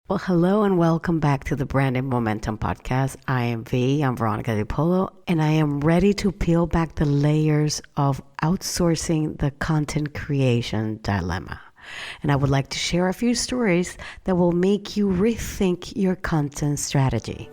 Well, hello and welcome back to the Branding Momentum Podcast. I'm Veronica Polo, and I am ready to peel back the layers of outsourcing the content creation dilemma. And I would like to share a few stories that will make you rethink your content strategy.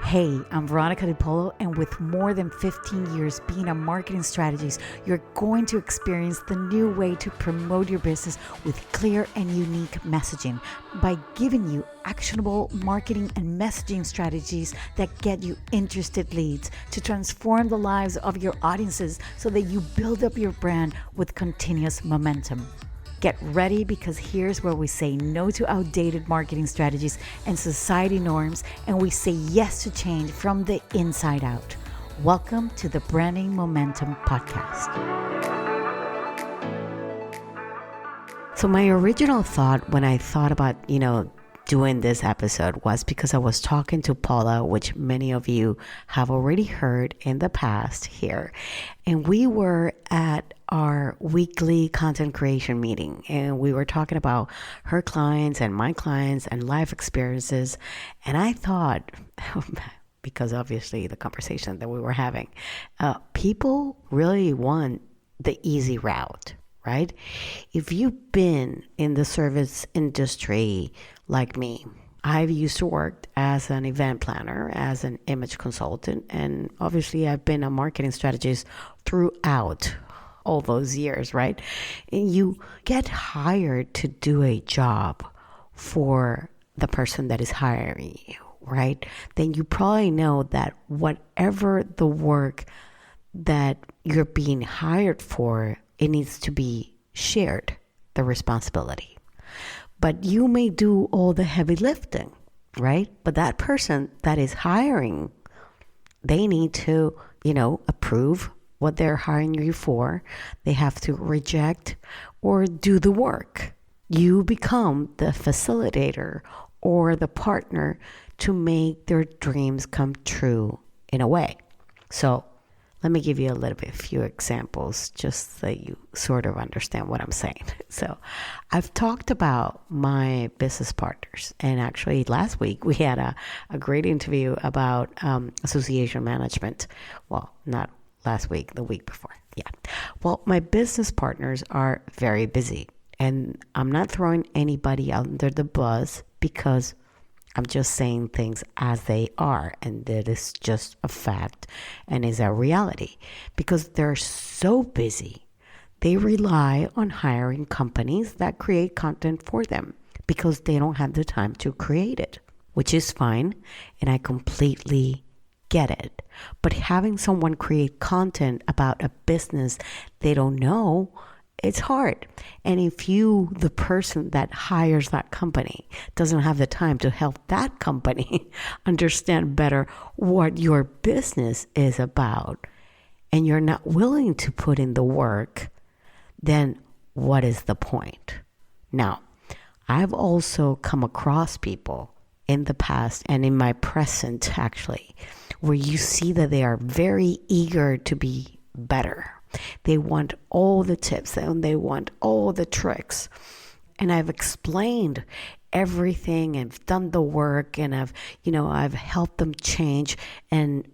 Hey, I'm Veronica Polo, and with more than 15 years being a marketing strategist, you're going to experience the new way to promote your business with clear and unique messaging by giving you actionable marketing and messaging strategies that get you interested leads to transform the lives of your audiences so that you build up your brand with continuous momentum. Get ready, because here's where we say no to outdated marketing strategies and society norms, and we say yes to change from the inside out. Welcome to the Branding Momentum Podcast. So my original thought when I thought about, doing this episode was because I was talking to Polo, which many of you have already heard in the past here. And we were at our weekly content creation meeting, and we were talking about her clients and my clients and life experiences. And I thought, because obviously the conversation that we were having, people really want the easy route, right? If you've been in the service industry like me, I've used to work as an event planner, as an image consultant, and obviously I've been a marketing strategist throughout all those years, right? And you get hired to do a job for the person that is hiring you, right? Then you probably know that whatever the work that you're being hired for, it needs to be shared, the responsibility. But you may do all the heavy lifting, right? But that person that is hiring, they need to, approve what they're hiring you for. They have to reject or do the work. You become the facilitator or the partner to make their dreams come true in a way. So let me give you a few examples just so you sort of understand what I'm saying. So I've talked about my business partners, and actually last week we had a great interview about association management. Well, not last week, the week before. Yeah. Well, my business partners are very busy, and I'm not throwing anybody under the bus because I'm just saying things as they are, and that is just a fact and is a reality. Because they're so busy, they rely on hiring companies that create content for them because they don't have the time to create it, which is fine, and I completely get it. But having someone create content about a business they don't know, it's hard. And if you, the person that hires that company, doesn't have the time to help that company understand better what your business is about, and you're not willing to put in the work, then what is the point? Now, I've also come across people in the past and in my present, actually, where you see that they are very eager to be better. They want all the tips and they want all the tricks. And I've explained everything and I've done the work, and I've helped them change and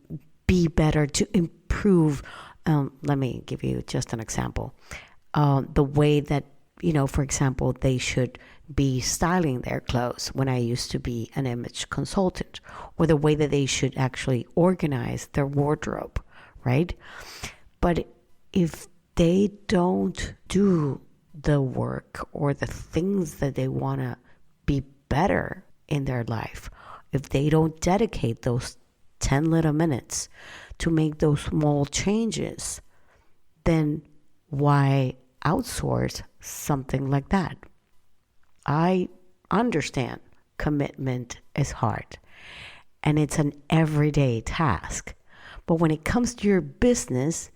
be better to improve. Let me give you just an example. The way that, for example, they should be styling their clothes when I used to be an image consultant, or the way that they should actually organize their wardrobe, right? But if they don't do the work or the things that they want to be better in their life, if they don't dedicate those 10 little minutes to make those small changes, then why outsource something like that? I understand commitment is hard and it's an everyday task. But when it comes to your business,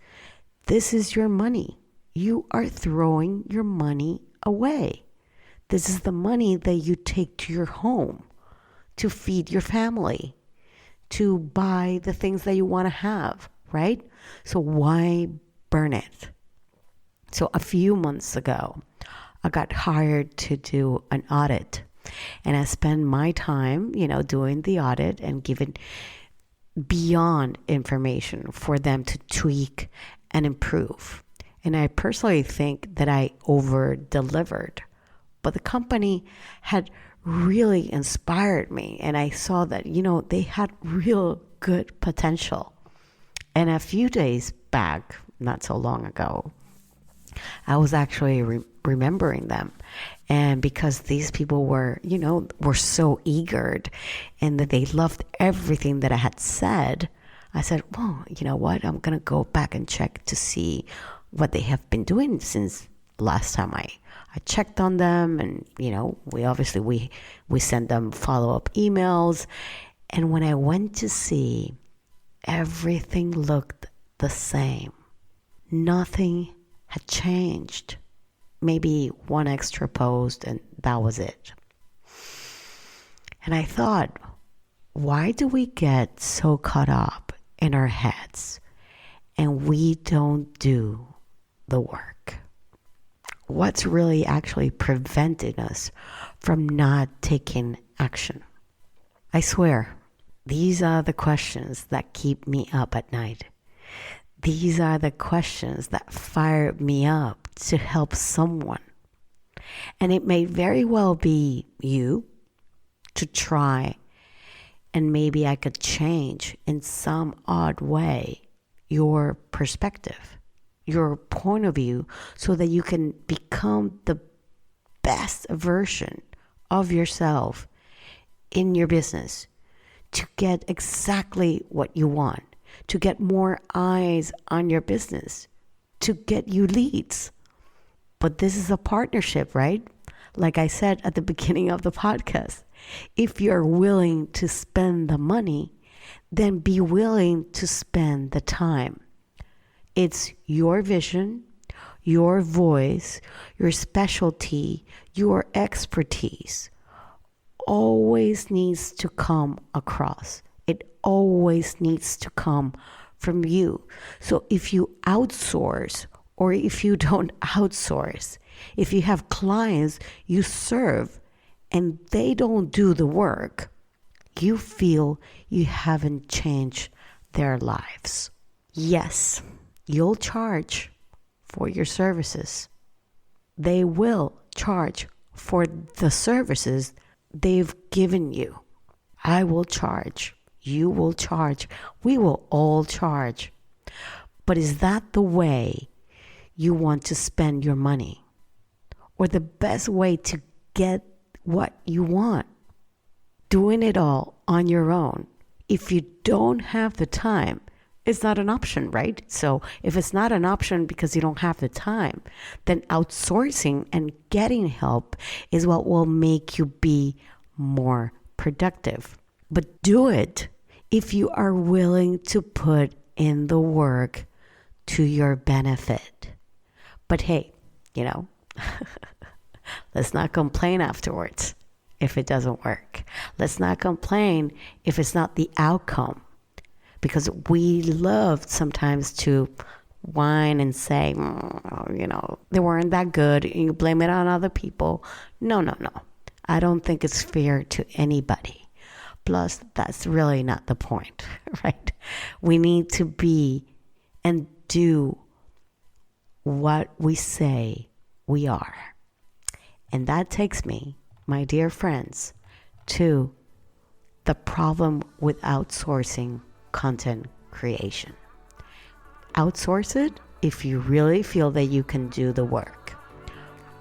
this is your money. You are throwing your money away. This is the money that you take to your home to feed your family, to buy the things that you want to have, right? So why burn it? So a few months ago, I got hired to do an audit And I spend my time, doing the audit and giving beyond information for them to tweak and improve. And I personally think that I over delivered. But the company had really inspired me. And I saw that, they had real good potential. And a few days back, not so long ago, I was actually remembering them. And because these people were so eager and that they loved everything that I had said, I said, well, you know what? I'm going to go back and check to see what they have been doing since last time I checked on them. And, we sent them follow-up emails. And when I went to see, everything looked the same. Nothing had changed. Maybe one extra post and that was it. And I thought, why do we get so caught up in our heads and we don't do the work? What's really actually preventing us from not taking action? I swear, these are the questions that keep me up at night. These are the questions that fire me up to help someone. And it may very well be you to try, and maybe I could change in some odd way your perspective, your point of view, so that you can become the best version of yourself in your business to get exactly what you want, to get more eyes on your business, to get you leads. But this is a partnership, right? Like I said at the beginning of the podcast, if you're willing to spend the money, then be willing to spend the time. It's your vision, your voice, your specialty, your expertise always needs to come across. It always needs to come from you. So if you outsource or if you don't outsource, if you have clients you serve and they don't do the work, you feel you haven't changed their lives. Yes, you'll charge for your services. They will charge for the services they've given you. I will charge. You will charge. We will all charge. But is that the way you want to spend your money? Or the best way to get what you want? Doing it all on your own. If you don't have the time, it's not an option, right? So if it's not an option because you don't have the time, then outsourcing and getting help is what will make you be more productive. But do it if you are willing to put in the work to your benefit. But hey, let's not complain afterwards if it doesn't work. Let's not complain if it's not the outcome. Because we love sometimes to whine and say, they weren't that good. You blame it on other people. No. I don't think it's fair to anybody. Plus, that's really not the point, right? We need to be and do what we say we are. And that takes me, my dear friends, to the problem with outsourcing content creation. Outsource it if you really feel that you can do the work.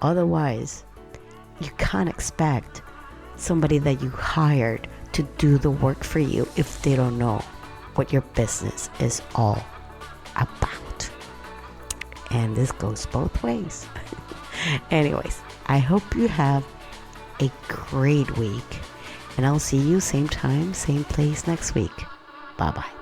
Otherwise, you can't expect somebody that you hired to do the work for you if they don't know what your business is all about. And this goes both ways. Anyways, I hope you have a great week, and I'll see you same time, same place next week. Bye-bye.